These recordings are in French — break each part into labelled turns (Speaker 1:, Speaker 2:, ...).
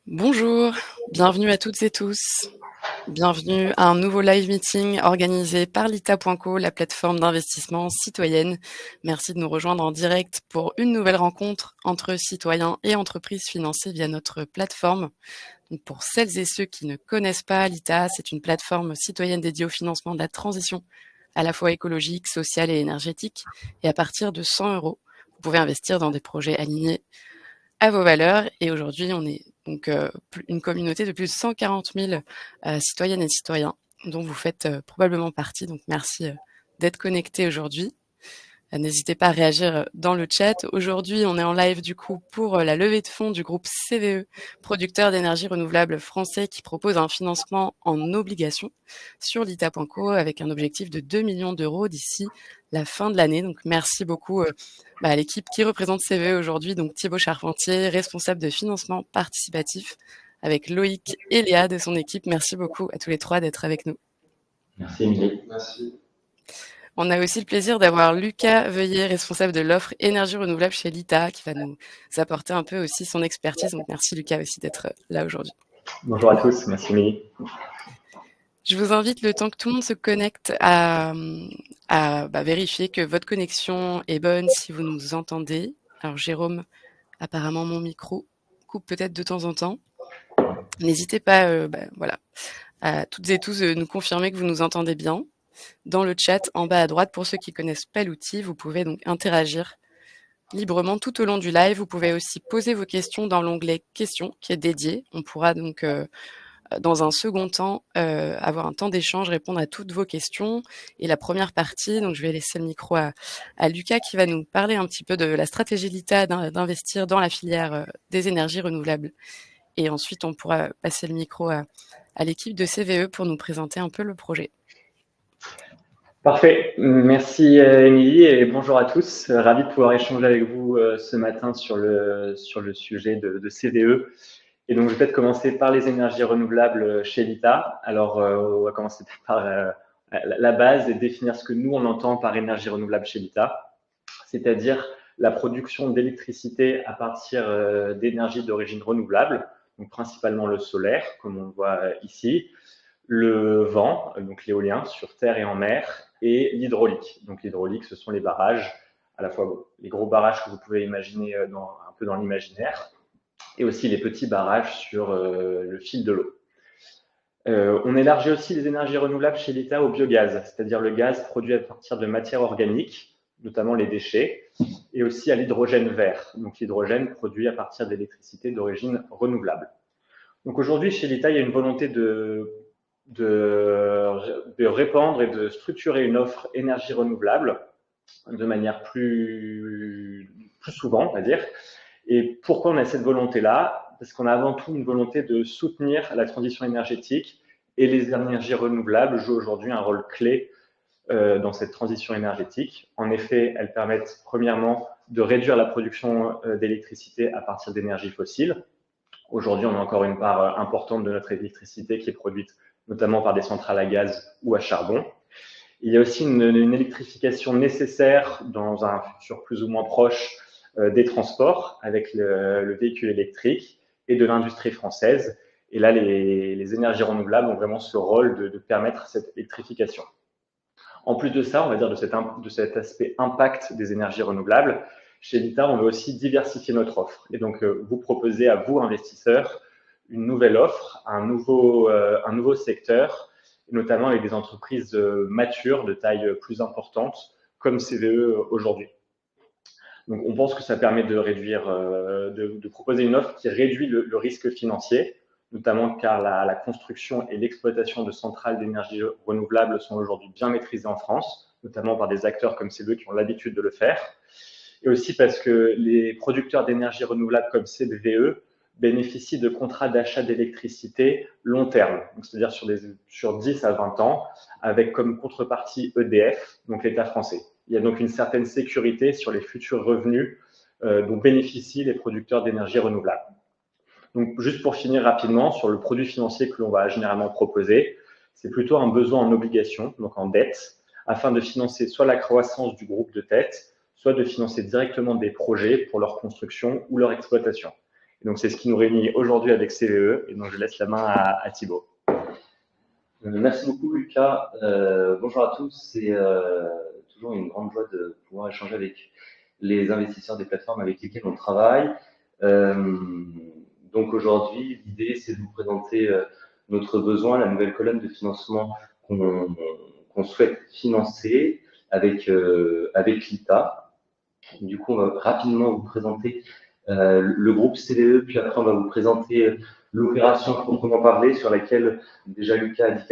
Speaker 1: Bonjour, bienvenue à toutes et tous. Bienvenue à un nouveau live meeting organisé par Lita.co, la plateforme d'investissement citoyenne. Merci de nous rejoindre en direct pour une nouvelle rencontre entre citoyens et entreprises financées via notre plateforme. Donc pour celles et ceux qui ne connaissent pas Lita, c'est une plateforme citoyenne dédiée au financement de la transition à la fois écologique, sociale et énergétique. Et à partir de 100 euros, vous pouvez investir dans des projets alignés à vos valeurs. Et aujourd'hui, on est donc une communauté de plus de 140 000 citoyennes et citoyens dont vous faites probablement partie. Donc merci d'être connectés aujourd'hui. N'hésitez pas à réagir dans le chat. Aujourd'hui, on est en live du coup pour la levée de fonds du groupe CVE, producteur d'énergie renouvelable français, qui propose un financement en obligation sur lita.co avec un objectif de 2 millions d'euros d'ici la fin de l'année. Donc merci beaucoup à l'équipe qui représente CVE aujourd'hui, donc Thibaut Charpentier, responsable de financement participatif, avec Loïc et Léa de son équipe. Merci beaucoup à tous les trois d'être avec nous.
Speaker 2: Merci Émilie.
Speaker 3: Merci.
Speaker 1: On a aussi le plaisir d'avoir Lucas Veuillet, responsable de l'offre énergie renouvelable chez Lita, qui va nous apporter un peu aussi son expertise. Donc merci Lucas aussi d'être là aujourd'hui.
Speaker 2: Bonjour à tous, merci Émilie.
Speaker 1: Je vous invite, le temps que tout le monde se connecte, à vérifier que votre connexion est bonne si vous nous entendez. Alors Jérôme, apparemment mon micro coupe peut-être de temps en temps. N'hésitez pas à toutes et tous nous confirmer que vous nous entendez bien. Dans le chat en bas à droite, pour ceux qui connaissent pas l'outil, vous pouvez donc interagir librement tout au long du live. Vous pouvez aussi poser vos questions dans l'onglet questions qui est dédié. On pourra donc dans un second temps avoir un temps d'échange, répondre à toutes vos questions. Et la première partie, donc je vais laisser le micro à Lucas qui va nous parler un petit peu de la stratégie de l'ITA d'investir dans la filière des énergies renouvelables. Et ensuite, on pourra passer le micro à l'équipe de CVE pour nous présenter un peu le projet.
Speaker 2: Parfait, merci Émilie et bonjour à tous. Ravi de pouvoir échanger avec vous ce matin sur le sujet de CVE. Et donc je vais peut-être commencer par les énergies renouvelables chez Lita. Alors on va commencer par la base et définir ce que nous on entend par énergie renouvelable chez Lita, c'est-à-dire la production d'électricité à partir d'énergie d'origine renouvelable, donc principalement le solaire, comme on le voit ici, le vent, donc l'éolien sur terre et en mer, et l'hydraulique. Donc l'hydraulique, ce sont les barrages, à la fois les gros barrages que vous pouvez imaginer un peu dans l'imaginaire, et aussi les petits barrages sur le fil de l'eau. On élargit aussi les énergies renouvelables chez l'État au biogaz, c'est-à-dire le gaz produit à partir de matières organiques, notamment les déchets, et aussi à l'hydrogène vert, donc l'hydrogène produit à partir d'électricité d'origine renouvelable. Donc aujourd'hui, chez l'État, il y a une volonté de répandre et de structurer une offre énergie renouvelable de manière plus souvent, on va dire. Et pourquoi on a cette volonté-là? Parce qu'on a avant tout une volonté de soutenir la transition énergétique, et les énergies renouvelables jouent aujourd'hui un rôle clé dans cette transition énergétique. En effet, elles permettent premièrement de réduire la production d'électricité à partir d'énergies fossiles. Aujourd'hui, on a encore une part importante de notre électricité qui est produite notamment par des centrales à gaz ou à charbon. Il y a aussi une électrification nécessaire dans un futur plus ou moins proche des transports avec le véhicule électrique et de l'industrie française. Et là, les énergies renouvelables ont vraiment ce rôle de permettre cette électrification. En plus de ça, on va dire de cet aspect impact des énergies renouvelables, chez Lita, on veut aussi diversifier notre offre. Et donc, vous proposer à vous, investisseurs, une nouvelle offre, un nouveau secteur, notamment avec des entreprises matures de taille plus importante, comme CVE aujourd'hui. Donc, on pense que ça permet de réduire, de proposer une offre qui réduit le risque financier, notamment car la construction et l'exploitation de centrales d'énergie renouvelable sont aujourd'hui bien maîtrisées en France, notamment par des acteurs comme CVE qui ont l'habitude de le faire. Et aussi parce que les producteurs d'énergie renouvelable comme CVE bénéficient de contrats d'achat d'électricité long terme, c'est-à-dire sur 10 à 20 ans, avec comme contrepartie EDF, donc l'État français. Il y a donc une certaine sécurité sur les futurs revenus dont bénéficient les producteurs d'énergie renouvelable. Donc, juste pour finir rapidement, sur le produit financier que l'on va généralement proposer, c'est plutôt un besoin en obligation, donc en dette, afin de financer soit la croissance du groupe de tête, soit de financer directement des projets pour leur construction ou leur exploitation. Et donc, c'est ce qui nous réunit aujourd'hui avec CVE. Et donc, je laisse la main à Thibaut.
Speaker 3: Merci beaucoup, Lucas. Bonjour à tous. C'est toujours une grande joie de pouvoir échanger avec les investisseurs des plateformes avec lesquelles on travaille. Donc aujourd'hui, l'idée, c'est de vous présenter notre besoin, la nouvelle colonne de financement qu'on souhaite financer avec l'ITA. Du coup, on va rapidement vous présenter le groupe CVE, puis après, on va vous présenter l'opération proprement parlée, sur laquelle déjà Lucas a dit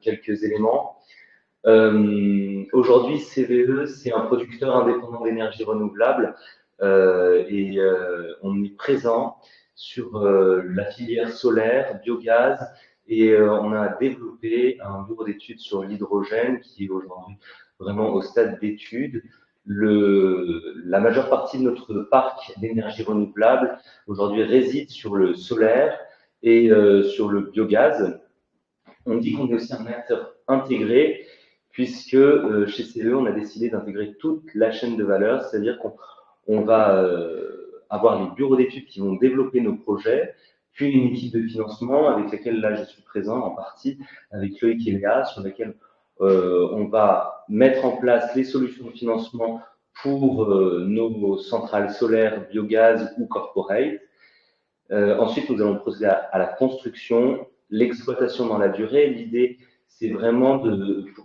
Speaker 3: quelques éléments. Aujourd'hui, CVE, c'est un producteur indépendant d'énergie renouvelable et on est présent sur la filière solaire, biogaz, et on a développé un bureau d'études sur l'hydrogène qui est aujourd'hui vraiment au stade d'études. La majeure partie de notre parc d'énergie renouvelable aujourd'hui réside sur le solaire et sur le biogaz. On dit qu'on est aussi un acteur intégré puisque chez CVE, on a décidé d'intégrer toute la chaîne de valeur, c'est-à-dire qu'on va avoir les bureaux d'études qui vont développer nos projets, puis une équipe de financement avec laquelle là je suis présent en partie, avec Loïc et Léa, sur laquelle on va mettre en place les solutions de financement pour nos centrales solaires, biogaz ou corporate. Ensuite, nous allons procéder à la construction, l'exploitation dans la durée. L'idée, c'est vraiment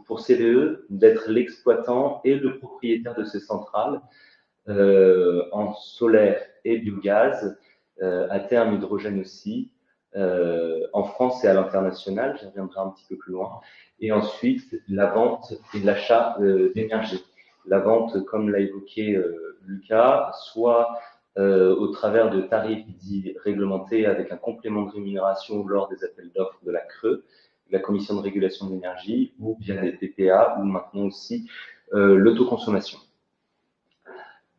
Speaker 3: pour CVE d'être l'exploitant et le propriétaire de ces centrales en solaire et biogaz, à terme hydrogène aussi, en France et à l'international, j'y reviendrai un petit peu plus loin. Et ensuite, la vente et l'achat d'énergie. La vente, comme l'a évoqué Lucas, soit au travers de tarifs dits réglementés avec un complément de rémunération lors des appels d'offres de la CRE, la Commission de régulation de l'énergie, ou via des PPA, ou maintenant aussi l'autoconsommation.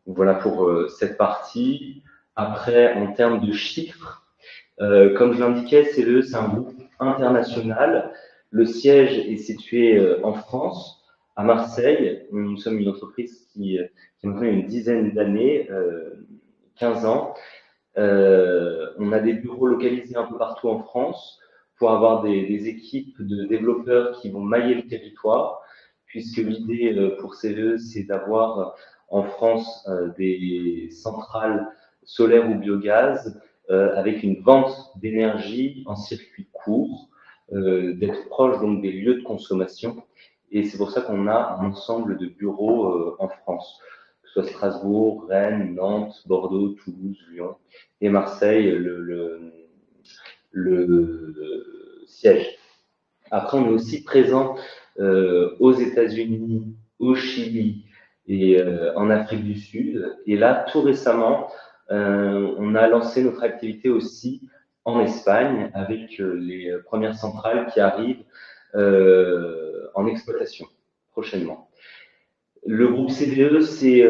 Speaker 3: Voilà pour cette partie. Après, en termes de chiffres, comme je l'indiquais, CVE, c'est un groupe international. Le siège est situé en France, à Marseille. Nous sommes une entreprise qui a maintenant une dizaine d'années, 15 ans. On a des bureaux localisés un peu partout en France pour avoir des équipes de développeurs qui vont mailler le territoire, puisque l'idée pour CVE, c'est d'avoir en France des centrales solaires ou biogaz avec une vente d'énergie en circuit court, d'être proche donc des lieux de consommation. Et c'est pour ça qu'on a un ensemble de bureaux en France, que ce soit Strasbourg, Rennes, Nantes, Bordeaux, Toulouse, Lyon et Marseille, le siège. Après, on est aussi présent aux États-Unis, au Chili et en Afrique du Sud. Et là, tout récemment, on a lancé notre activité aussi en Espagne avec les premières centrales qui arrivent en exploitation prochainement. Le groupe CVE, c'est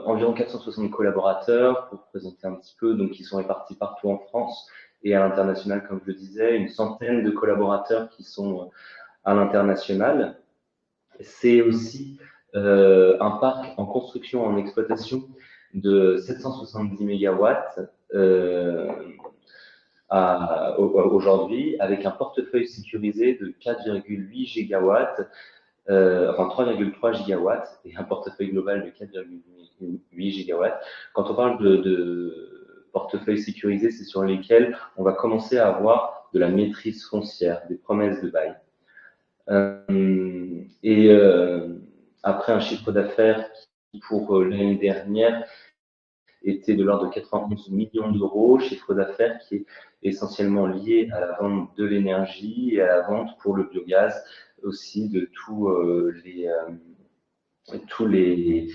Speaker 3: environ 460 collaborateurs, pour présenter un petit peu, donc ils sont répartis partout en France et à l'international, comme je le disais, une centaine de collaborateurs qui sont à l'international. C'est aussi un parc en construction, en exploitation de 770 mégawatts aujourd'hui, avec un portefeuille sécurisé de 4,8 gigawatts, enfin 3,3 gigawatts et un portefeuille global de 4,8 gigawatts. Quand on parle de portefeuille sécurisé, c'est sur lesquels on va commencer à avoir de la maîtrise foncière, des promesses de bail. Après un chiffre d'affaires qui, pour l'année dernière, était de l'ordre de 91 millions d'euros, chiffre d'affaires qui est essentiellement lié à la vente de l'énergie et à la vente pour le biogaz aussi de toutes les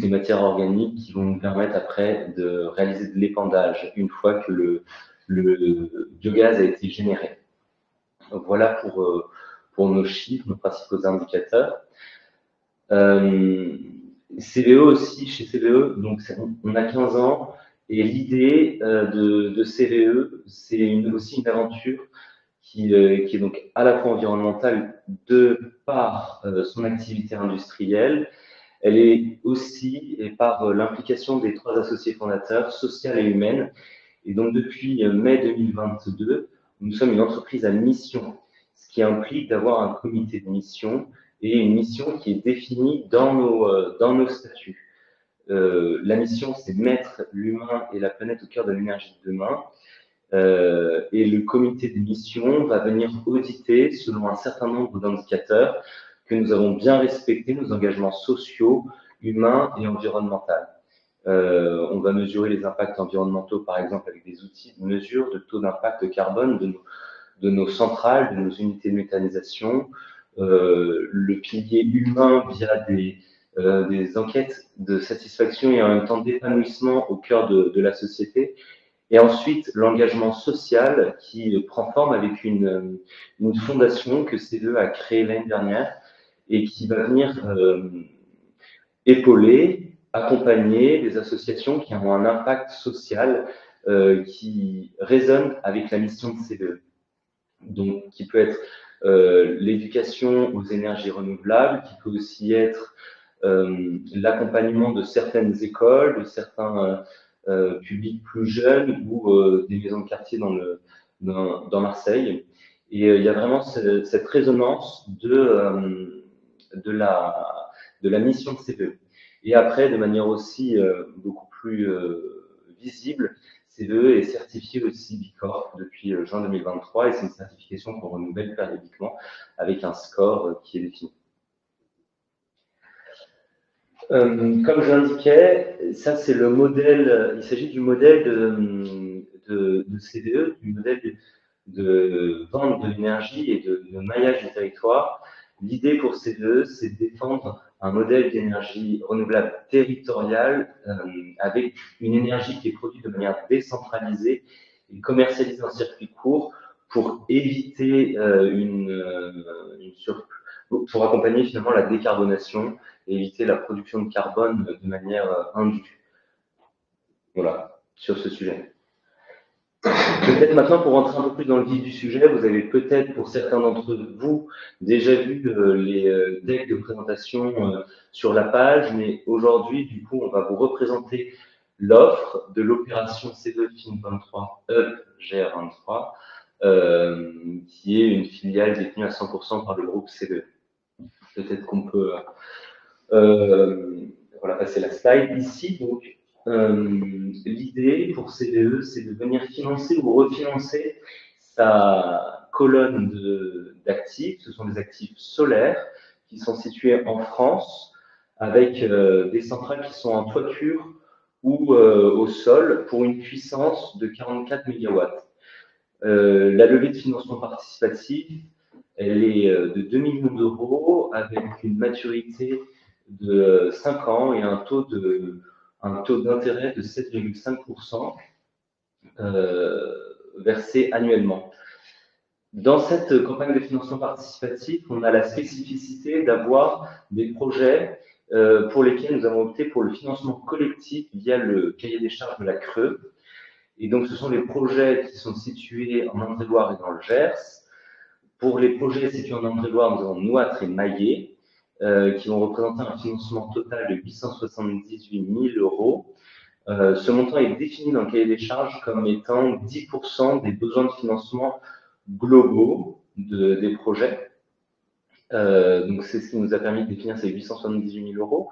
Speaker 3: matières organiques qui vont nous permettre après de réaliser de l'épandage une fois que le biogaz a été généré. Donc voilà pour nos chiffres, nos principaux indicateurs. CVE aussi, chez CVE, donc on a 15 ans, et l'idée de CVE, c'est aussi une aventure qui est donc à la fois environnementale de par son activité industrielle. Elle est aussi, et par l'implication des 3 associés fondateurs, sociale et humaine. Et donc, depuis mai 2022, nous sommes une entreprise à mission, ce qui implique d'avoir un comité de mission et une mission qui est définie dans nos statuts. La mission, c'est mettre l'humain et la planète au cœur de l'énergie de demain. Et le comité de mission va venir auditer, selon un certain nombre d'indicateurs, que nous avons bien respecté nos engagements sociaux, humains et environnementaux. On va mesurer les impacts environnementaux, par exemple, avec des outils de mesure de taux d'impact carbone de nos centrales, de nos unités de méthanisation, le pilier humain via des enquêtes de satisfaction et en même temps d'épanouissement au cœur de la société. Et ensuite, l'engagement social qui prend forme avec une fondation que CDE a créée l'année dernière et qui va venir épauler, accompagner des associations qui ont un impact social qui résonne avec la mission de CDE. Donc, qui peut être l'éducation aux énergies renouvelables, qui peut aussi être l'accompagnement de certaines écoles, de certains publics plus jeunes ou des maisons de quartier dans Marseille. Et il y a vraiment cette résonance de la mission de CDE. Et après, de manière aussi beaucoup plus visible, CDE est certifié aussi Bicorp depuis juin 2023 et c'est une certification qu'on renouvelle périodiquement avec un score qui est défini. Comme je l'indiquais, ça c'est le modèle, il s'agit du modèle de CDE, du modèle de vente de l'énergie et de maillage du territoire. L'idée pour CDE, c'est de défendre un modèle d'énergie renouvelable territoriale avec une énergie qui est produite de manière décentralisée et commercialisée en circuit court pour éviter pour accompagner finalement la décarbonation et éviter la production de carbone de manière indue. Voilà, sur ce sujet. Peut-être maintenant, pour rentrer un peu plus dans le vif du sujet, vous avez peut-être, pour certains d'entre vous, déjà vu les decks de présentation sur la page, mais aujourd'hui, du coup, on va vous représenter l'offre de l'opération CDE FIN23 GR23, qui est une filiale détenue à 100% par le groupe CDE. Peut-être qu'on peut voilà, passer la slide ici. Donc, l'idée pour CDE, c'est de venir financer ou refinancer sa colonne d'actifs. Ce sont des actifs solaires qui sont situés en France avec des centrales qui sont en toiture ou au sol pour une puissance de 44 MW. La levée de financement participatif, elle est de 2 millions d'euros avec une maturité de 5 ans et un taux d'intérêt de 7,5% versé annuellement. Dans cette campagne de financement participatif, on a la spécificité d'avoir des projets pour lesquels nous avons opté pour le financement collectif via le cahier des charges de la Creux. Et donc, ce sont les projets qui sont situés en Indre-et-Loire et dans le Gers. Pour les projets situés en Indre-et-Loire, nous avons Nouâtre et Maillé, qui vont représenter un financement total de 878 000 euros. Ce montant est défini dans le cahier des charges comme étant 10% des besoins de financement globaux des projets. Donc, c'est ce qui nous a permis de définir ces 878 000 euros.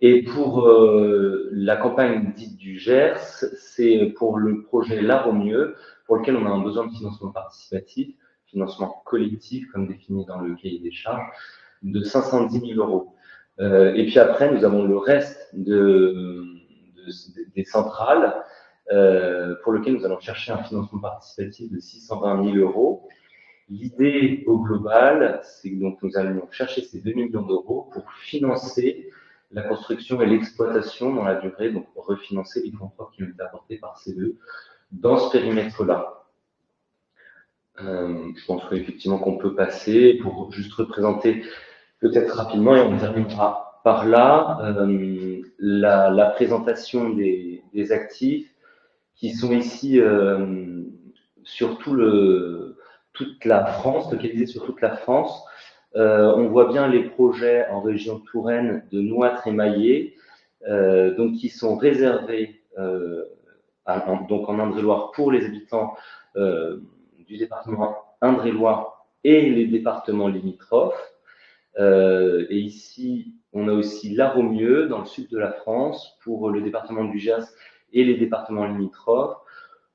Speaker 3: Et pour la campagne dite du Gers, c'est pour le projet L'Art au mieux, pour lequel on a un besoin de financement participatif, financement collectif, comme défini dans le cahier des charges, de 510 000 euros. Et puis après, nous avons le reste des centrales, pour lequel nous allons chercher un financement participatif de 620 000 euros. L'idée au global, c'est que donc nous allons chercher ces 2 millions d'euros pour financer la construction et l'exploitation dans la durée, donc refinancer les conforts qui ont été apportés par CDE dans ce périmètre-là. Je pense qu'effectivement qu'on peut passer pour juste représenter peut-être rapidement, et on terminera par là, la présentation des actifs qui sont ici sur toute la France, localisés sur toute la France. On voit bien les projets en région Touraine de Nouâtre et Maillé, donc qui sont réservés donc en Indre-et-Loire pour les habitants du département Indre-et-Loire et les départements limitrophes. Et ici, on a aussi l'Arromieux dans le sud de la France pour le département du Gers et les départements limitrophes.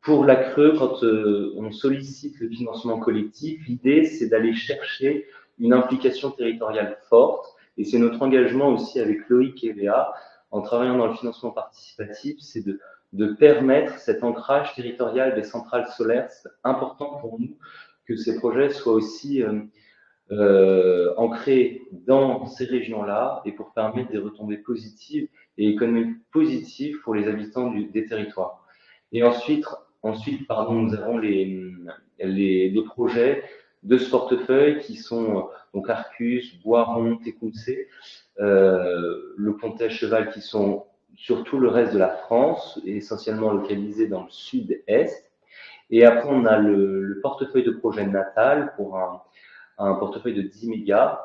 Speaker 3: Pour la Creux, quand on sollicite le financement collectif, l'idée c'est d'aller chercher une implication territoriale forte, et c'est notre engagement aussi avec Loïc et Léa en travaillant dans le financement participatif, c'est de permettre cet ancrage territorial des centrales solaires. C'est important pour nous que ces projets soient aussi ancrés dans ces régions-là et pour permettre des retombées positives et économiques positives pour les habitants des territoires. Et ensuite, nous avons les projets de ce portefeuille qui sont donc Arcus, Boiron, Tecounsé, le Comté Cheval, qui sont sur tout le reste de la France, et essentiellement localisés dans le sud-est. Et après, on a le portefeuille de projet natal pour un portefeuille de 10 mégas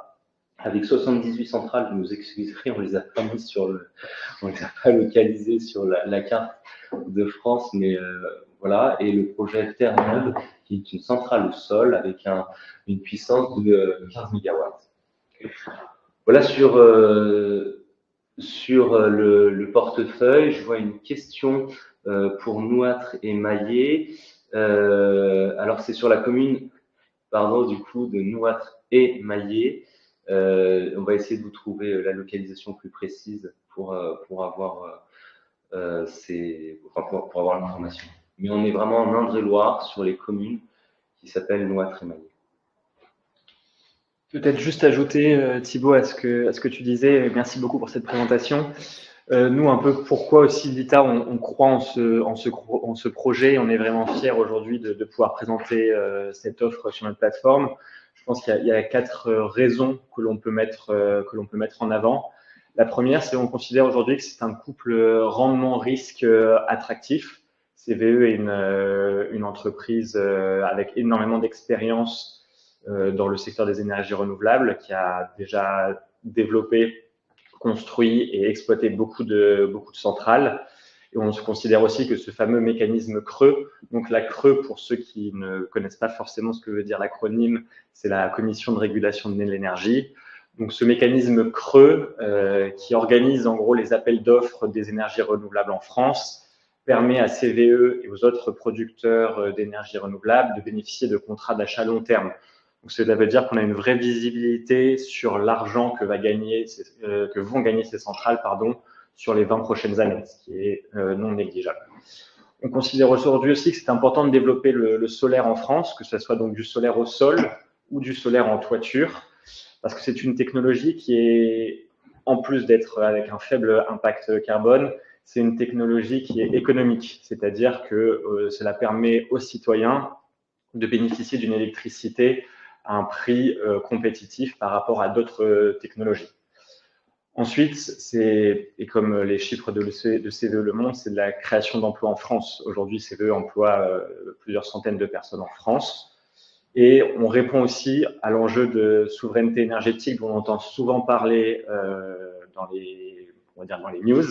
Speaker 3: avec 78 centrales. Vous nous excuserez, on les a pas mis on les a pas localisées sur la carte de France, mais voilà. Et le projet Terre-Neuve, qui est une centrale au sol avec une puissance de 15 mégawatts. Voilà sur le portefeuille. Je vois une question pour Nouâtre et Maillé. Alors c'est sur la commune, du coup, de Nouâtre et Maillé. On va essayer de vous trouver la localisation plus précise pour avoir pour avoir l'information. Mais on est vraiment en Indre-et-Loire sur les communes qui s'appellent Nouâtre et Maillé.
Speaker 4: Peut-être juste ajouter, Thibaut, à ce que tu disais, merci beaucoup pour cette présentation. Nous, un peu pourquoi aussi l'ITA, on croit en ce projet, on est vraiment fiers aujourd'hui de pouvoir présenter cette offre sur notre plateforme. Je pense qu'il y a 4 raisons que l'on peut mettre en avant. La première, c'est qu'on considère aujourd'hui que c'est un couple rendement-risque attractif. CVE est une entreprise avec énormément d'expérience dans le secteur des énergies renouvelables, qui a déjà développé, construit et exploité beaucoup de centrales. Et on se considère aussi que ce fameux mécanisme creux, donc la creux, pour ceux qui ne connaissent pas forcément ce que veut dire l'acronyme, c'est la Commission de régulation de l'énergie. Donc ce mécanisme creux qui organise en gros les appels d'offres des énergies renouvelables en France permet à CVE et aux autres producteurs d'énergie renouvelable de bénéficier de contrats d'achat long terme. Donc, cela veut dire qu'on a une vraie visibilité sur l'argent que vont gagner ces centrales, sur les 20 prochaines années, ce qui est non négligeable. On considère aujourd'hui aussi que c'est important de développer le solaire en France, que ce soit donc du solaire au sol ou du solaire en toiture, parce que c'est une technologie qui est, en plus d'être avec un faible impact carbone, c'est une technologie qui est économique, c'est-à-dire que cela permet aux citoyens de bénéficier d'une électricité à un prix compétitif par rapport à d'autres technologies. Ensuite, et comme les chiffres de CVE le montrent, c'est de la création d'emplois en France. Aujourd'hui, CVE emploie plusieurs centaines de personnes en France. Et on répond aussi à l'enjeu de souveraineté énergétique dont on entend souvent parler dans les news,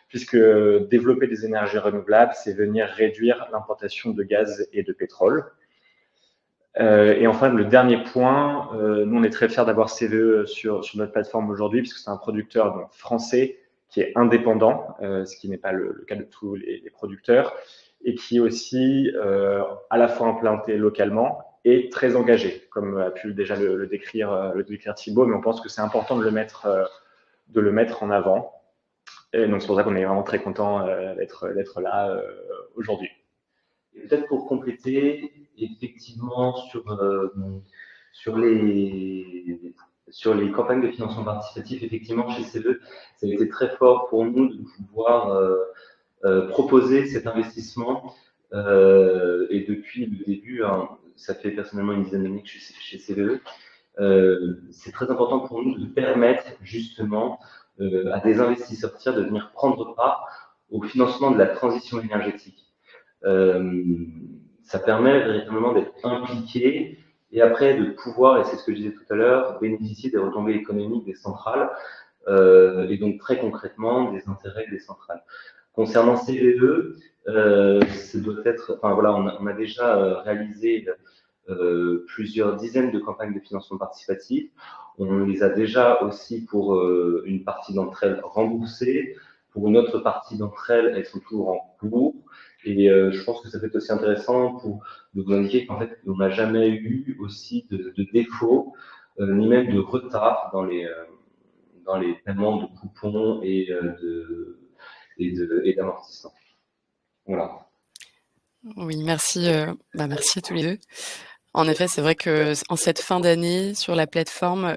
Speaker 4: puisque développer des énergies renouvelables, c'est venir réduire l'importation de gaz et de pétrole. Et enfin, le dernier point, nous on est très fiers d'avoir CVE sur notre plateforme aujourd'hui, puisque c'est un producteur français qui est indépendant, ce qui n'est pas le cas de tous les producteurs, et qui est aussi à la fois implanté localement et très engagé, comme a pu déjà le décrire Thibaut, mais on pense que c'est important de le mettre en avant. Et donc c'est pour ça qu'on est vraiment très content d'être là aujourd'hui.
Speaker 3: Et peut-être pour compléter, effectivement, sur les campagnes de financement participatif, effectivement, chez CVE, ça a été très fort pour nous de pouvoir proposer cet investissement. Et depuis le début, ça fait personnellement une dizaine d'années que je suis chez CVE, c'est très important pour nous de permettre justement à des investisseurs tiers de venir prendre part au financement de la transition énergétique. Ça permet véritablement d'être impliqué et après de pouvoir, et c'est ce que je disais tout à l'heure, bénéficier des retombées économiques des centrales et donc très concrètement des intérêts des centrales. Concernant CVE, ça doit être, enfin voilà, on a déjà réalisé plusieurs dizaines de campagnes de financement participatif. On les a déjà aussi pour une partie d'entre elles remboursées. Pour une autre partie d'entre elles, elles sont toujours en cours. Et je pense que ça peut être aussi intéressant de vous indiquer qu'en fait, on n'a jamais eu aussi de défaut, ni même de retard dans les paiements de coupons et d'amortissement. Voilà.
Speaker 1: Oui, merci, merci à tous les deux. En effet, c'est vrai que en cette fin d'année, sur la plateforme,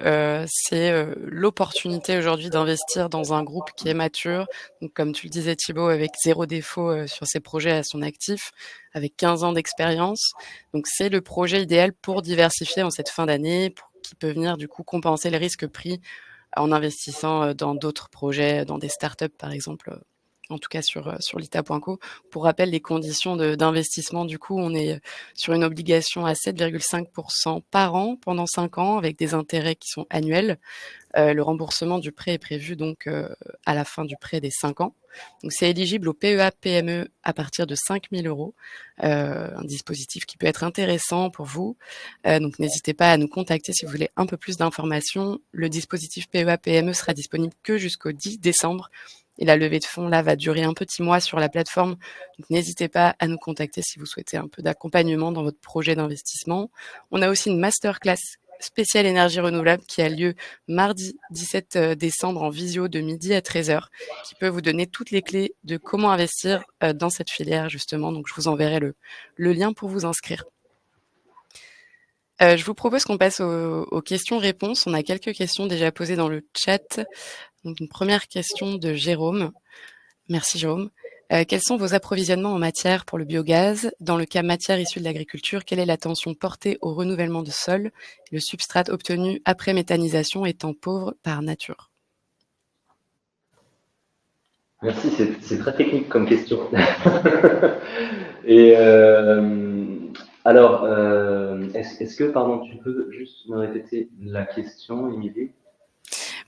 Speaker 1: c'est l'opportunité aujourd'hui d'investir dans un groupe qui est mature. Donc, comme tu le disais, Thibaut, avec 0 défaut sur ses projets à son actif, avec 15 ans d'expérience. Donc, c'est le projet idéal pour diversifier en cette fin d'année, qui peut venir du coup compenser les risques pris en investissant dans d'autres projets, dans des startups par exemple. En tout cas sur lita.co. Pour rappel, les conditions d'investissement, du coup, on est sur une obligation à 7,5% par an pendant 5 ans avec des intérêts qui sont annuels. Le remboursement du prêt est prévu donc à la fin du prêt des 5 ans. Donc c'est éligible au PEA-PME à partir de 5 000 €, un dispositif qui peut être intéressant pour vous. Donc n'hésitez pas à nous contacter si vous voulez un peu plus d'informations. Le dispositif PEA-PME sera disponible que jusqu'au 10 décembre. Et la levée de fonds, là, va durer un petit mois sur la plateforme. Donc, n'hésitez pas à nous contacter si vous souhaitez un peu d'accompagnement dans votre projet d'investissement. On a aussi une masterclass spéciale énergie renouvelable qui a lieu mardi 17 décembre en visio de midi à 13h, qui peut vous donner toutes les clés de comment investir dans cette filière, justement. Donc, je vous enverrai le lien pour vous inscrire. Je vous propose qu'on passe aux questions-réponses. On a quelques questions déjà posées dans le chat. Donc, une première question de Jérôme. Merci Jérôme. Quels sont vos approvisionnements en matière pour le biogaz? Dans le cas matière issue de l'agriculture, quelle est l'attention portée au renouvellement de sol, le substrat obtenu après méthanisation étant pauvre par nature?
Speaker 3: Merci, c'est très technique comme question. Et alors, est-ce que, pardon, tu peux juste me répéter la question, Émilie?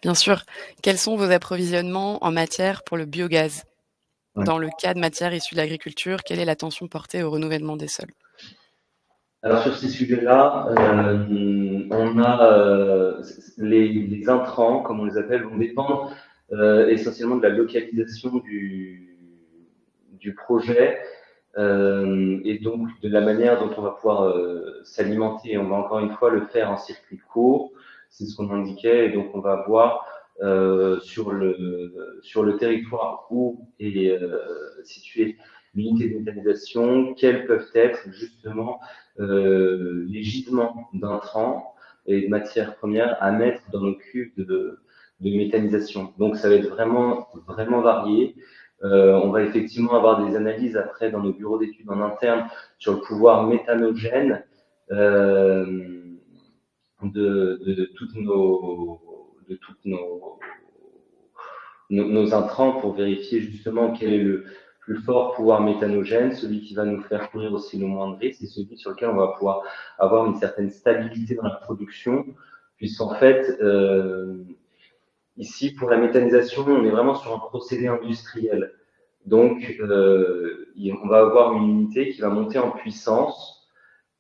Speaker 1: Bien sûr. Quels sont vos approvisionnements en matière pour le biogaz?
Speaker 3: Ouais.
Speaker 1: Dans le cas de matière issue de l'agriculture, quelle est l'attention portée au renouvellement des sols?
Speaker 3: Alors sur ces sujets-là, on a les intrants, comme on les appelle, vont dépendre essentiellement de la localisation du projet et donc de la manière dont on va pouvoir s'alimenter. On va encore une fois le faire en circuit court, c'est ce qu'on indiquait, et donc on va voir sur le territoire où est située l'unité de méthanisation, quels peuvent être justement les gisements d'intrants et de matières premières à mettre dans nos cuves de méthanisation. Donc ça va être vraiment, vraiment varié. On va effectivement avoir des analyses après dans nos bureaux d'études en interne sur le pouvoir méthanogène de toutes nos intrants pour vérifier justement quel est le plus fort pouvoir méthanogène, celui qui va nous faire courir aussi le moins de risques et celui sur lequel on va pouvoir avoir une certaine stabilité dans la production, puisqu'en fait, ici, pour la méthanisation, on est vraiment sur un procédé industriel. Donc, on va avoir une unité qui va monter en puissance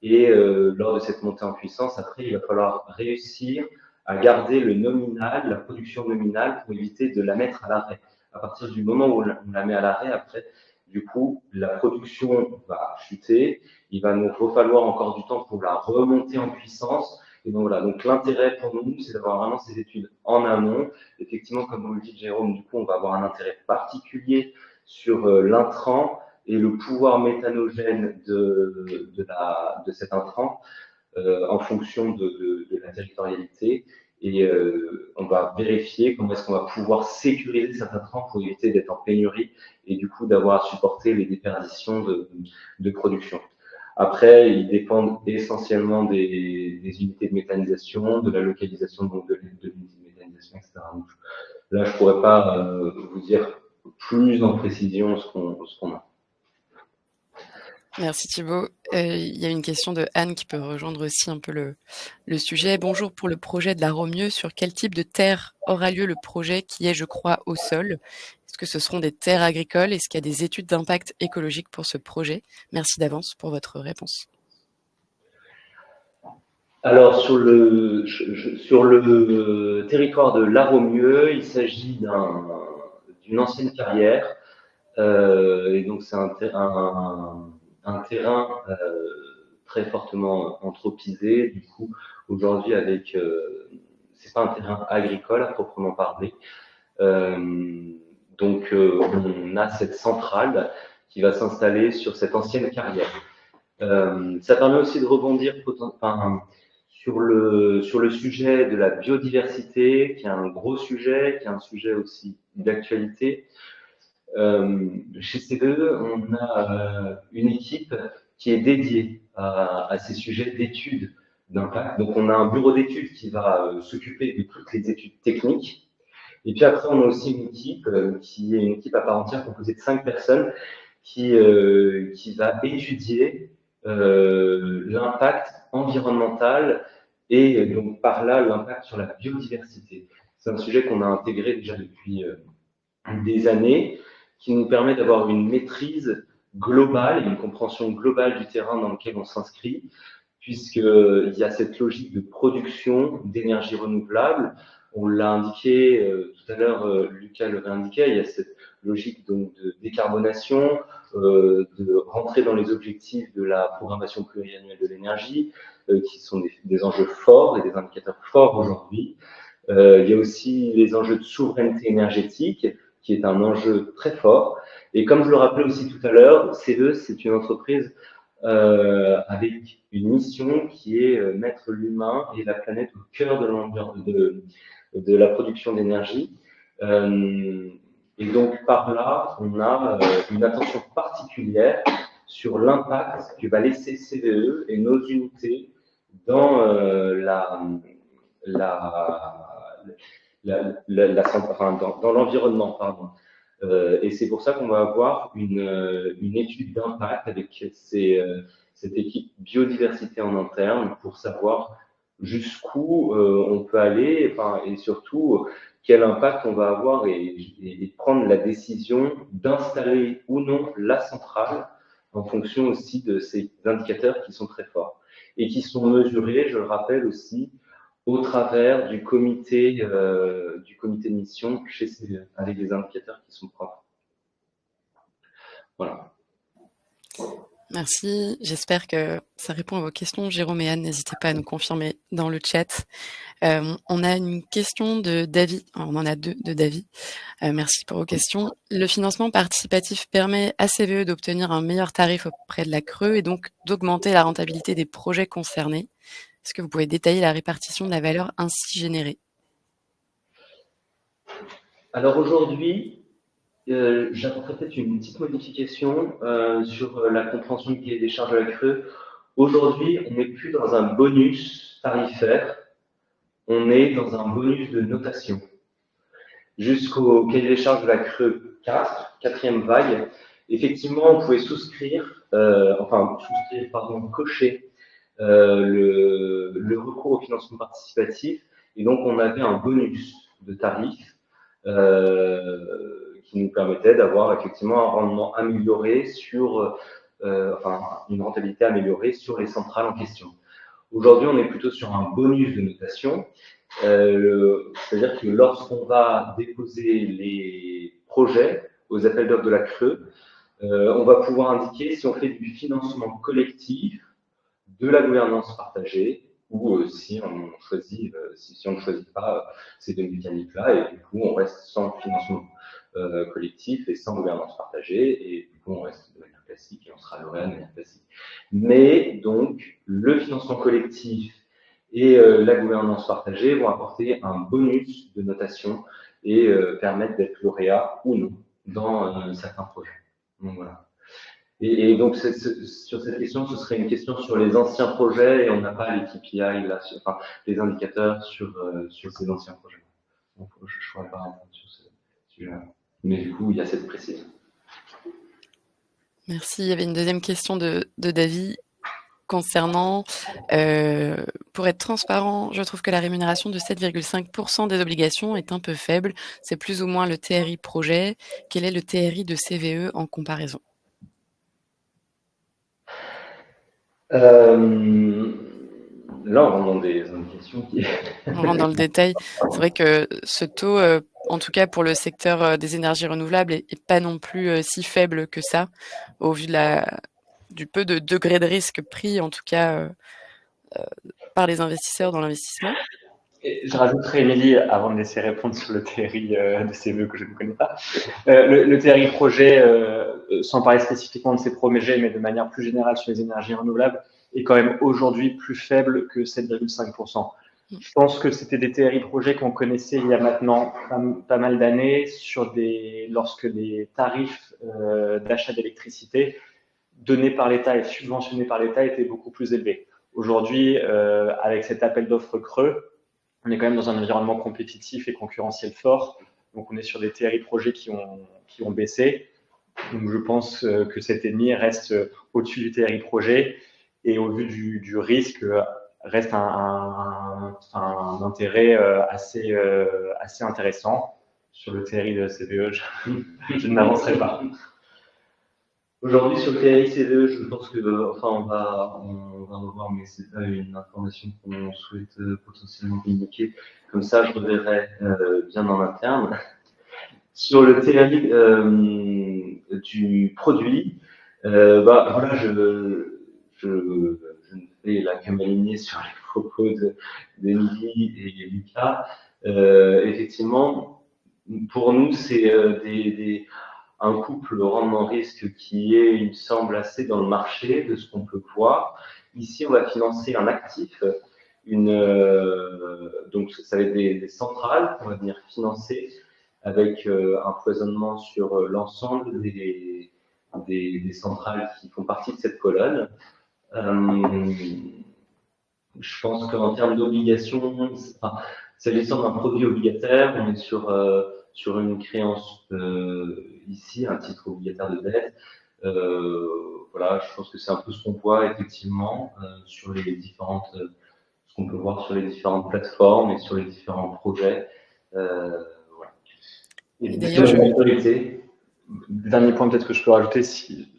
Speaker 3: et lors de cette montée en puissance, après, il va falloir réussir à garder le nominal, la production nominale, pour éviter de la mettre à l'arrêt. À partir du moment où on la met à l'arrêt, après, du coup, la production va chuter. Il va nous falloir encore du temps pour la remonter en puissance. Et donc voilà. Donc l'intérêt pour nous, c'est d'avoir vraiment ces études en amont. Effectivement, comme vous le dites, Jérôme, du coup, on va avoir un intérêt particulier sur l'intrant et le pouvoir méthanogène de cet intrant en fonction de la territorialité. Et on va vérifier comment est-ce qu'on va pouvoir sécuriser cet intrant pour éviter d'être en pénurie et du coup d'avoir à supporter les déperditions de production. Après, ils dépendent essentiellement des unités de méthanisation, de la localisation donc de l'unité de méthanisation, etc. Donc, là, je ne pourrais pas vous dire plus en précision ce qu'on a.
Speaker 1: Merci Thibaut. Il y a une question de Anne qui peut rejoindre aussi un peu le sujet. Bonjour, pour le projet de la Romieux, sur quel type de terre aura lieu le projet qui est, je crois, au sol? Est-ce que ce seront des terres agricoles? Est-ce qu'il y a des études d'impact écologique pour ce projet? Merci d'avance pour votre réponse.
Speaker 3: Alors, sur le territoire de La Romieux, il s'agit d'une ancienne carrière. Et donc, c'est un terrain très fortement anthropisé. Du coup, aujourd'hui, c'est pas un terrain agricole à proprement parler. Donc, on a cette centrale qui va s'installer sur cette ancienne carrière. Ça permet aussi de rebondir sur le sujet de la biodiversité, qui est un gros sujet, qui est un sujet aussi d'actualité. Chez CVE, on a une équipe qui est dédiée à ces sujets d'études d'impact. Donc, on a un bureau d'études qui va s'occuper de toutes les études techniques. Et puis après, on a aussi une équipe qui est une équipe à part entière composée de 5 personnes qui va étudier l'impact environnemental et donc par là l'impact sur la biodiversité. C'est un sujet qu'on a intégré déjà depuis des années, qui nous permet d'avoir une maîtrise globale et une compréhension globale du terrain dans lequel on s'inscrit, puisqu'il y a cette logique de production d'énergie renouvelable. On l'a indiqué tout à l'heure, Lucas le réindiquait, il y a cette logique donc de décarbonation, de rentrer dans les objectifs de la programmation pluriannuelle de l'énergie, qui sont des enjeux forts et des indicateurs forts aujourd'hui. Il y a aussi les enjeux de souveraineté énergétique, qui est un enjeu très fort. Et comme je le rappelais aussi tout à l'heure, CE, c'est une entreprise avec une mission qui est mettre l'humain et la planète au cœur de la production d'énergie. Et donc, par là, on a une attention particulière sur l'impact que va laisser CVE et nos unités dans dans l'environnement, pardon. Et c'est pour ça qu'on va avoir une étude d'impact avec cette équipe biodiversité en interne pour savoir jusqu'où on peut aller, et surtout quel impact on va avoir et prendre la décision d'installer ou non la centrale en fonction aussi de ces indicateurs qui sont très forts et qui sont mesurés, je le rappelle aussi, au travers du comité de mission chez CVE, avec des indicateurs qui sont propres. Voilà.
Speaker 1: Merci, j'espère que ça répond à vos questions. Jérôme et Anne, n'hésitez pas à nous confirmer dans le chat. On a une question de David, on en a deux de David. Merci pour vos questions. Le financement participatif permet à CVE d'obtenir un meilleur tarif auprès de la Creux et donc d'augmenter la rentabilité des projets concernés. Est-ce que vous pouvez détailler la répartition de la valeur ainsi générée?
Speaker 3: Alors aujourd'hui, j'apporterai peut-être une petite modification sur la compréhension du cahier des charges de la Creux. Aujourd'hui, on n'est plus dans un bonus tarifaire, on est dans un bonus de notation. Jusqu'au cahier des charges de la Creux 4, quatrième vague, effectivement, on pouvait cocher le recours au financement participatif, et donc on avait un bonus de tarif qui nous permettait d'avoir effectivement un rendement amélioré une rentabilité améliorée sur les centrales en question. Aujourd'hui, on est plutôt sur un bonus de notation, c'est-à-dire que lorsqu'on va déposer les projets aux appels d'offres de la Creux, on va pouvoir indiquer si on fait du financement collectif, de la gouvernance partagée, ou si on ne choisit pas ces deux mécaniques-là, et du coup on reste sans financement collectif et sans gouvernance partagée, et du coup on reste de manière classique et on sera lauréat de manière classique. Mais donc le financement collectif et la gouvernance partagée vont apporter un bonus de notation et permettre d'être lauréat ou non dans certains projets. Donc voilà. Et donc, sur cette question, ce serait une question sur les anciens projets et on n'a pas les KPI, les indicateurs sur ces anciens projets. Donc, je ne pourrais pas répondre sur ce sujet-là. Mais du coup, il y a cette précision.
Speaker 1: Merci. Il y avait une deuxième question de David concernant, pour être transparent, je trouve que la rémunération de 7,5% des obligations est un peu faible. C'est plus ou moins le TRI projet. Quel est le TRI de CVE en comparaison?
Speaker 3: Là, on rentre dans des indications qui.
Speaker 1: On rentre dans le détail. C'est vrai que ce taux, en tout cas pour le secteur des énergies renouvelables, est pas non plus si faible que ça, au vu du peu de degré de risque pris, en tout cas par les investisseurs dans l'investissement.
Speaker 4: Et je rajouterai, Émilie, avant de laisser répondre sur le TRI de CVE que je ne connais pas, le TRI projet, sans parler spécifiquement de ces projets, mais de manière plus générale sur les énergies renouvelables, est quand même aujourd'hui plus faible que 7,5%. Je pense que c'était des TRI projets qu'on connaissait il y a maintenant pas mal d'années lorsque les tarifs d'achat d'électricité donnés par l'État et subventionnés par l'État étaient beaucoup plus élevés. Aujourd'hui, avec cet appel d'offres creux, on est quand même dans un environnement compétitif et concurrentiel fort. Donc, on est sur des TRI projets qui ont baissé. Donc, je pense que cet ennemi reste au-dessus du TRI projet et au vu du risque, reste un intérêt assez intéressant. Sur le TRI de CVE, je ne m'avancerai pas.
Speaker 3: Aujourd'hui, sur le TRI CVE, je pense que, on va revoir, mais c'est pas une information qu'on souhaite potentiellement communiquer. Comme ça, je reverrai bien en interne. Sur le TRI du produit, voilà, je ne fais la qu'à m'aligner sur les propos d'Emilie et Lucas. Effectivement, pour nous, c'est un couple rendement-risque qui est, il me semble, assez dans le marché de ce qu'on peut voir. Ici, on va financer un actif, donc ça va être des centrales qu'on va venir financer avec un foisonnement sur l'ensemble des centrales qui font partie de cette colonne. Je pense qu'en termes d'obligations, s'agissant d'un produit obligataire, on est sur une créance ici, un titre obligataire de dette. Voilà, je pense que c'est un peu ce qu'on voit effectivement sur les différentes, ce qu'on peut voir sur les différentes plateformes et sur les différents projets. Voilà.
Speaker 1: Et d'ailleurs,
Speaker 4: dernier point peut-être que je peux rajouter,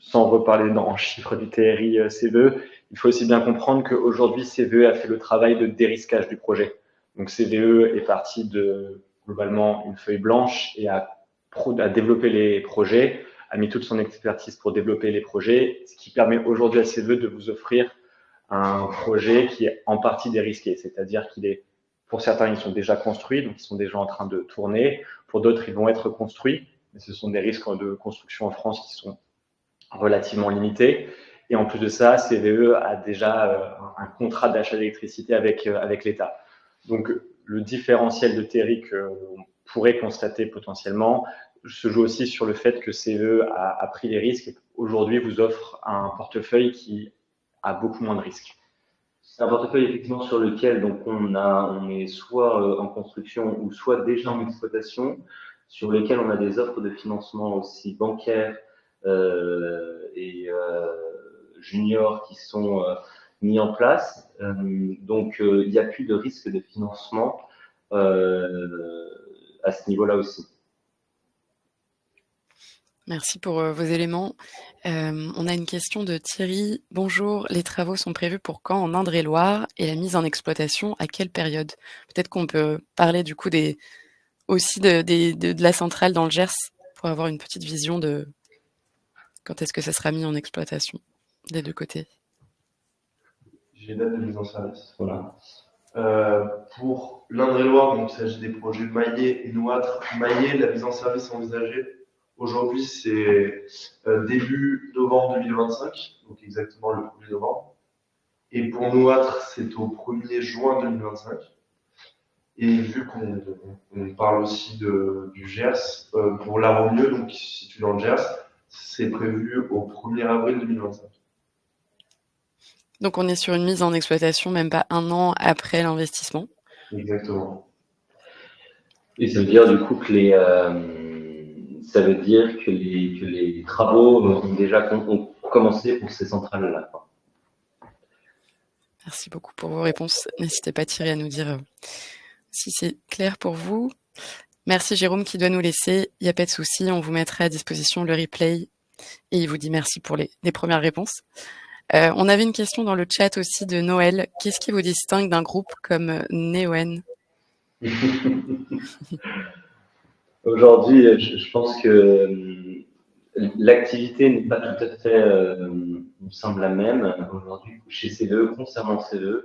Speaker 4: sans reparler en chiffres du TRI CVE, il faut aussi bien comprendre qu'aujourd'hui, CVE a fait le travail de dérisquage du projet. Donc CVE est parti de globalement une feuille blanche et a développé les projets, a mis toute son expertise pour développer les projets, ce qui permet aujourd'hui à CVE de vous offrir un projet qui est en partie dérisqué, c'est-à-dire pour certains, ils sont déjà construits, donc ils sont déjà en train de tourner. Pour d'autres, ils vont être construits, mais ce sont des risques de construction en France qui sont relativement limités. Et en plus de ça, CVE a déjà un contrat d'achat d'électricité avec l'État. Donc, le différentiel de TRI qu'on pourrait constater potentiellement se joue aussi sur le fait que CVE a pris les risques et aujourd'hui vous offre un portefeuille qui a beaucoup moins de risques.
Speaker 3: C'est un portefeuille effectivement sur lequel donc on est soit en construction ou soit déjà en exploitation, sur lequel on a des offres de financement aussi bancaires et juniors qui sont mis en place. Donc il n'y a plus de risque de financement à ce niveau-là aussi.
Speaker 1: Merci pour vos éléments. On a une question de Thierry. Bonjour, les travaux sont prévus pour quand en Indre-et-Loire et la mise en exploitation à quelle période? Peut-être qu'on peut parler du coup aussi de la centrale dans le Gers pour avoir une petite vision de quand est-ce que ça sera mis en exploitation des deux côtés.
Speaker 5: J'ai les dates de mise en service. Voilà. Pour l'Indre-et-Loire, donc il s'agit des projets Maillet et Nouâtre. Maillet, la mise en service envisagée aujourd'hui, c'est début novembre 2025, donc exactement le 1er novembre. Et pour Nouâtre, c'est au 1er juin 2025. Et vu qu'on parle aussi du Gers, pour La Romieux, donc situé dans le Gers, c'est prévu au 1er avril 2025.
Speaker 1: Donc on est sur une mise en exploitation même pas un an après l'investissement.
Speaker 5: Exactement.
Speaker 3: Et ça veut dire du coup que ça veut dire que les travaux ont déjà ont commencé pour ces centrales-là.
Speaker 1: Merci beaucoup pour vos réponses. N'hésitez pas, Thierry, à nous dire si c'est clair pour vous. Merci Jérôme qui doit nous laisser. Il n'y a pas de souci, on vous mettra à disposition le replay et il vous dit merci pour les premières réponses. On avait une question dans le chat aussi de Noël. Qu'est-ce qui vous distingue d'un groupe comme Neoen?
Speaker 3: Aujourd'hui, je pense que l'activité n'est pas tout à fait, me semble la même. Aujourd'hui, chez CVE, concernant CVE,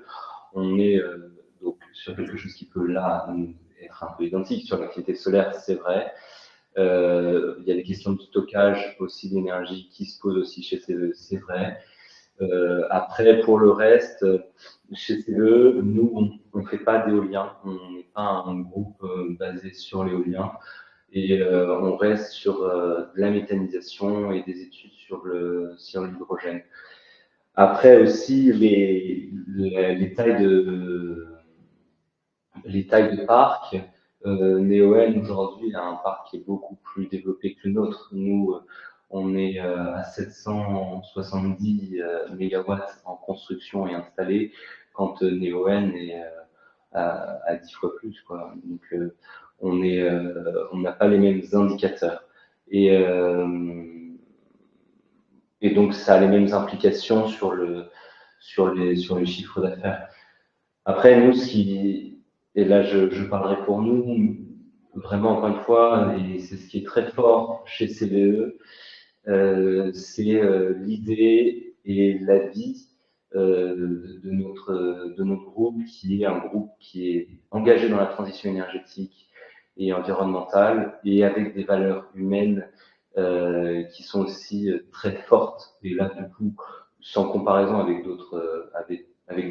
Speaker 3: on est donc sur quelque chose qui peut là être un peu identique. Sur l'activité solaire, c'est vrai. Il y a des questions de stockage aussi d'énergie qui se posent aussi chez CVE, c'est vrai. Après, pour le reste, chez CVE, nous, on ne fait pas d'éolien. On n'est pas un groupe basé sur l'éolien. Et on reste sur de la méthanisation et des études sur l'hydrogène. Après aussi, les tailles de parc, Neoen aujourd'hui a un parc qui est beaucoup plus développé que le nôtre. Nous, on est à 770 mégawatts en construction et installés, quand Neoen est à 10 fois plus, quoi. Donc, on n'a pas les mêmes indicateurs. Et donc, ça a les mêmes implications sur les chiffres d'affaires. Après, nous, et là, je parlerai pour nous, vraiment, encore une fois, et c'est ce qui est très fort chez CVE, c'est l'idée et la vie de notre groupe, qui est un groupe qui est engagé dans la transition énergétique et environnementale, et avec des valeurs humaines qui sont aussi très fortes. Et là, du coup, sans comparaison avec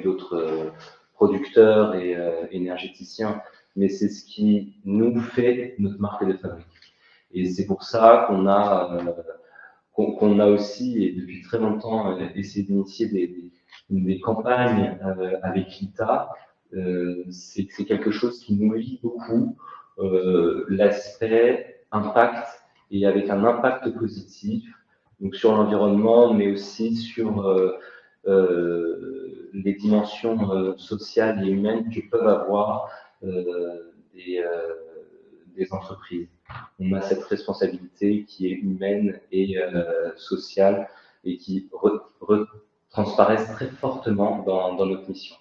Speaker 3: d'autres producteurs et énergéticiens, mais c'est ce qui nous fait notre marque de fabrique. Et c'est pour ça qu'on a aussi, et depuis très longtemps, essayé d'initier des campagnes avec l'ITA. C'est quelque chose qui nous lie beaucoup, l'aspect impact, et avec un impact positif, donc sur l'environnement, mais aussi sur les dimensions sociales et humaines que peuvent avoir des entreprises. On a cette responsabilité qui est humaine et sociale, et qui transparaissent très fortement dans notre mission.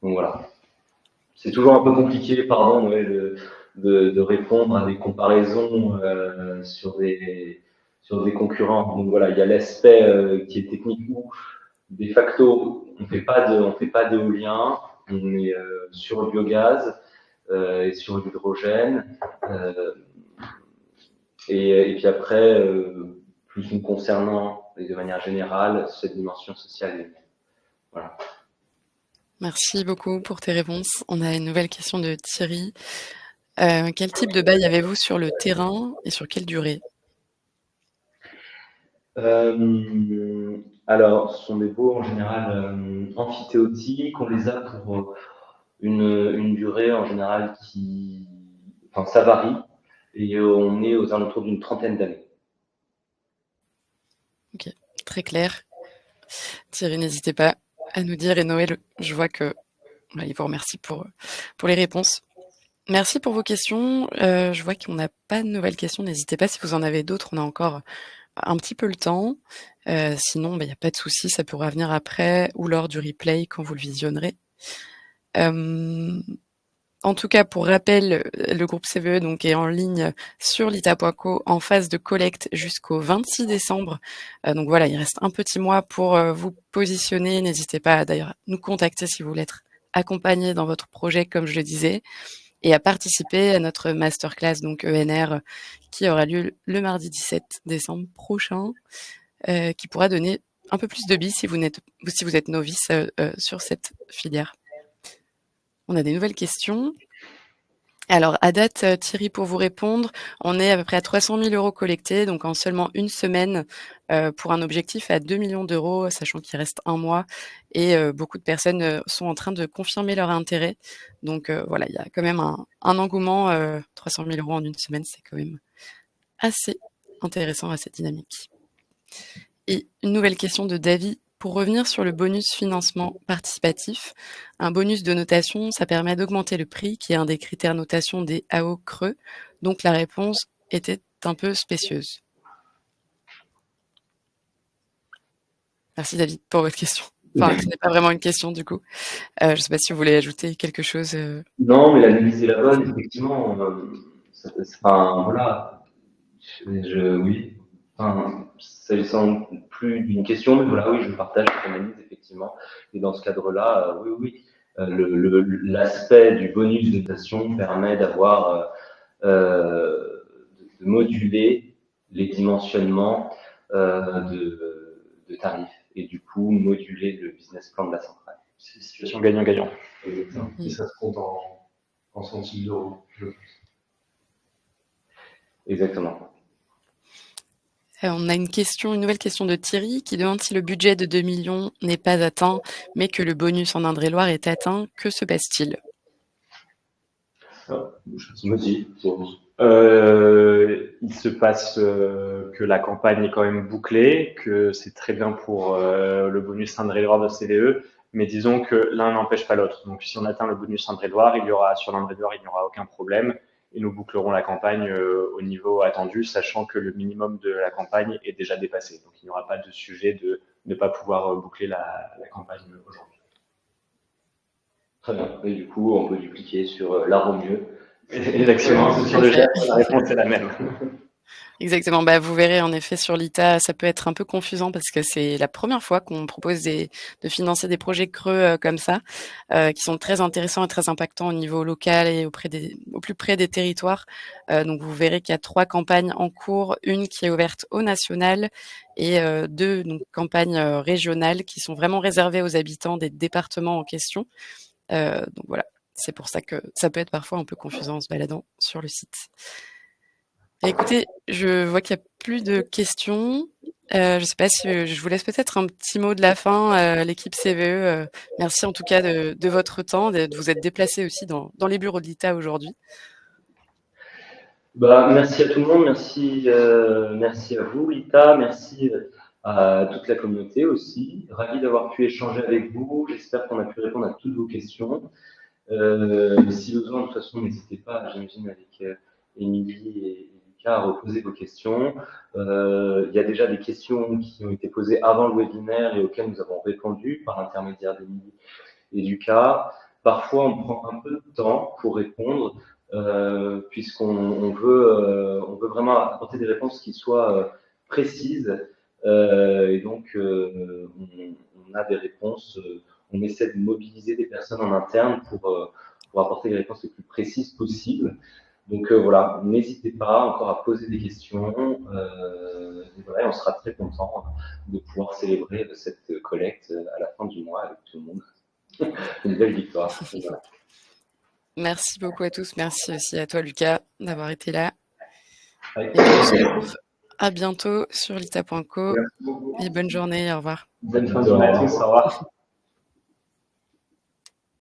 Speaker 3: Donc voilà. C'est toujours un peu compliqué, pardon, de répondre à des comparaisons sur des concurrents. Donc voilà, il y a l'aspect qui est technique, où de facto on fait pas d'éolien, on est sur le biogaz et sur l'hydrogène. Et puis après, plus nous concernant, et de manière générale, cette dimension sociale et humaine. Voilà.
Speaker 1: Merci beaucoup pour tes réponses. On a une nouvelle question de Thierry. Quel type de bail avez-vous sur le terrain et sur quelle durée?
Speaker 3: Alors, ce sont des baux en général amphithéotiques. On les a pour une durée en général ça varie, et on est aux alentours d'une 30aine d'années.
Speaker 1: Ok, très clair. Thierry, n'hésitez pas à nous dire, et Noël, je vois que il vous remercie pour les réponses. Merci pour vos questions. Je vois qu'on n'a pas de nouvelles questions. N'hésitez pas si vous en avez d'autres. On a encore un petit peu le temps. Sinon, il n'y a pas de souci. Ça pourra venir après ou lors du replay quand vous le visionnerez. En tout cas, pour rappel, le groupe CVE donc est en ligne sur l'ITA.co en phase de collecte jusqu'au 26 décembre. Donc voilà, il reste un petit mois pour vous positionner. N'hésitez pas à d'ailleurs nous contacter si vous voulez être accompagné dans votre projet, comme je le disais, et à participer à notre masterclass, donc ENR, qui aura lieu le mardi 17 décembre prochain, qui pourra donner un peu plus de billes si vous êtes novice sur cette filière. On a des nouvelles questions. Alors, à date, Thierry, pour vous répondre, on est à peu près à 300 000 € collectés, donc en seulement une semaine, pour un objectif à 2 millions d'euros, sachant qu'il reste un mois, et beaucoup de personnes sont en train de confirmer leur intérêt. Donc voilà, il y a quand même un engouement. 300 000 € en une semaine, c'est quand même assez intéressant, assez dynamique. Et une nouvelle question de David. Pour revenir sur le bonus financement participatif, un bonus de notation, ça permet d'augmenter le prix, qui est un des critères notation des AO creux. Donc la réponse était un peu spécieuse. Merci David pour votre question. Enfin, ce n'est pas vraiment une question du coup. Je ne sais pas si vous voulez ajouter quelque chose.
Speaker 3: Non, mais l'analyse est la bonne, effectivement. Enfin, voilà. Oui. Enfin, s'agissant plus d'une question, mais voilà, oui, je partage cette analyse, effectivement. Et dans ce cadre-là, oui. L'aspect du bonus de notation permet d'avoir, de moduler les dimensionnements de tarifs et du coup moduler le business plan de la centrale.
Speaker 4: C'est une situation gagnant-gagnant.
Speaker 5: Et ça se compte en centimes d'euros, je pense.
Speaker 3: Exactement.
Speaker 1: On a une nouvelle question de Thierry qui demande si le budget de 2 millions n'est pas atteint, mais que le bonus en Indre-et-Loire est atteint. Que se passe-t-il?
Speaker 3: Vas-y.
Speaker 4: Il se passe que la campagne est quand même bouclée, que c'est très bien pour le bonus Indre-et-Loire de CDE, mais disons que l'un n'empêche pas l'autre. Donc si on atteint le bonus Indre-et-Loire, sur l'Indre-et-Loire, il n'y aura aucun problème et nous bouclerons la campagne au niveau attendu, sachant que le minimum de la campagne est déjà dépassé. Donc il n'y aura pas de sujet de ne pas pouvoir boucler la campagne aujourd'hui.
Speaker 3: Très bien. Et du coup, on peut dupliquer sur l'art au mieux.
Speaker 4: Exactement, sur le geste, la réponse est la même.
Speaker 1: Exactement. Vous verrez, en effet, sur l'ITA, ça peut être un peu confusant parce que c'est la première fois qu'on propose de financer des projets creux comme ça, qui sont très intéressants et très impactants au niveau local et au plus près des territoires. Donc, vous verrez qu'il y a 3 campagnes en cours, une qui est ouverte au national et 2 campagnes régionales qui sont vraiment réservées aux habitants des départements en question. Donc voilà, c'est pour ça que ça peut être parfois un peu confusant en se baladant sur le site. Écoutez, je vois qu'il n'y a plus de questions. Je ne sais pas si je vous laisse peut-être un petit mot de la fin, l'équipe CVE. Merci en tout cas de votre temps, de vous être déplacé aussi dans les bureaux de l'ITA aujourd'hui.
Speaker 3: Merci à tout le monde, merci à vous, l'ITA, merci à toute la communauté aussi. Ravi d'avoir pu échanger avec vous. J'espère qu'on a pu répondre à toutes vos questions. Si besoin, de toute façon, n'hésitez pas, j'imagine, avec Émilie et Lucas, à reposer vos questions. Il y a déjà des questions qui ont été posées avant le webinaire et auxquelles nous avons répondu par l'intermédiaire d'Émilie et Lucas. Parfois, on prend un peu de temps pour répondre, puisqu'on veut vraiment apporter des réponses qui soient précises. Et donc, on a des réponses. On essaie de mobiliser des personnes en interne pour apporter les réponses les plus précises possibles. Donc voilà, n'hésitez pas encore à poser des questions. Et voilà, on sera très content de pouvoir célébrer cette collecte à la fin du mois avec tout le monde. Une belle victoire. Voilà.
Speaker 1: Merci beaucoup à tous. Merci aussi à toi, Lucas, d'avoir été là. Et on se retrouve à bientôt sur lita.co. Et bonne journée. Au revoir.
Speaker 4: Bonne fin de journée à tous. Au revoir.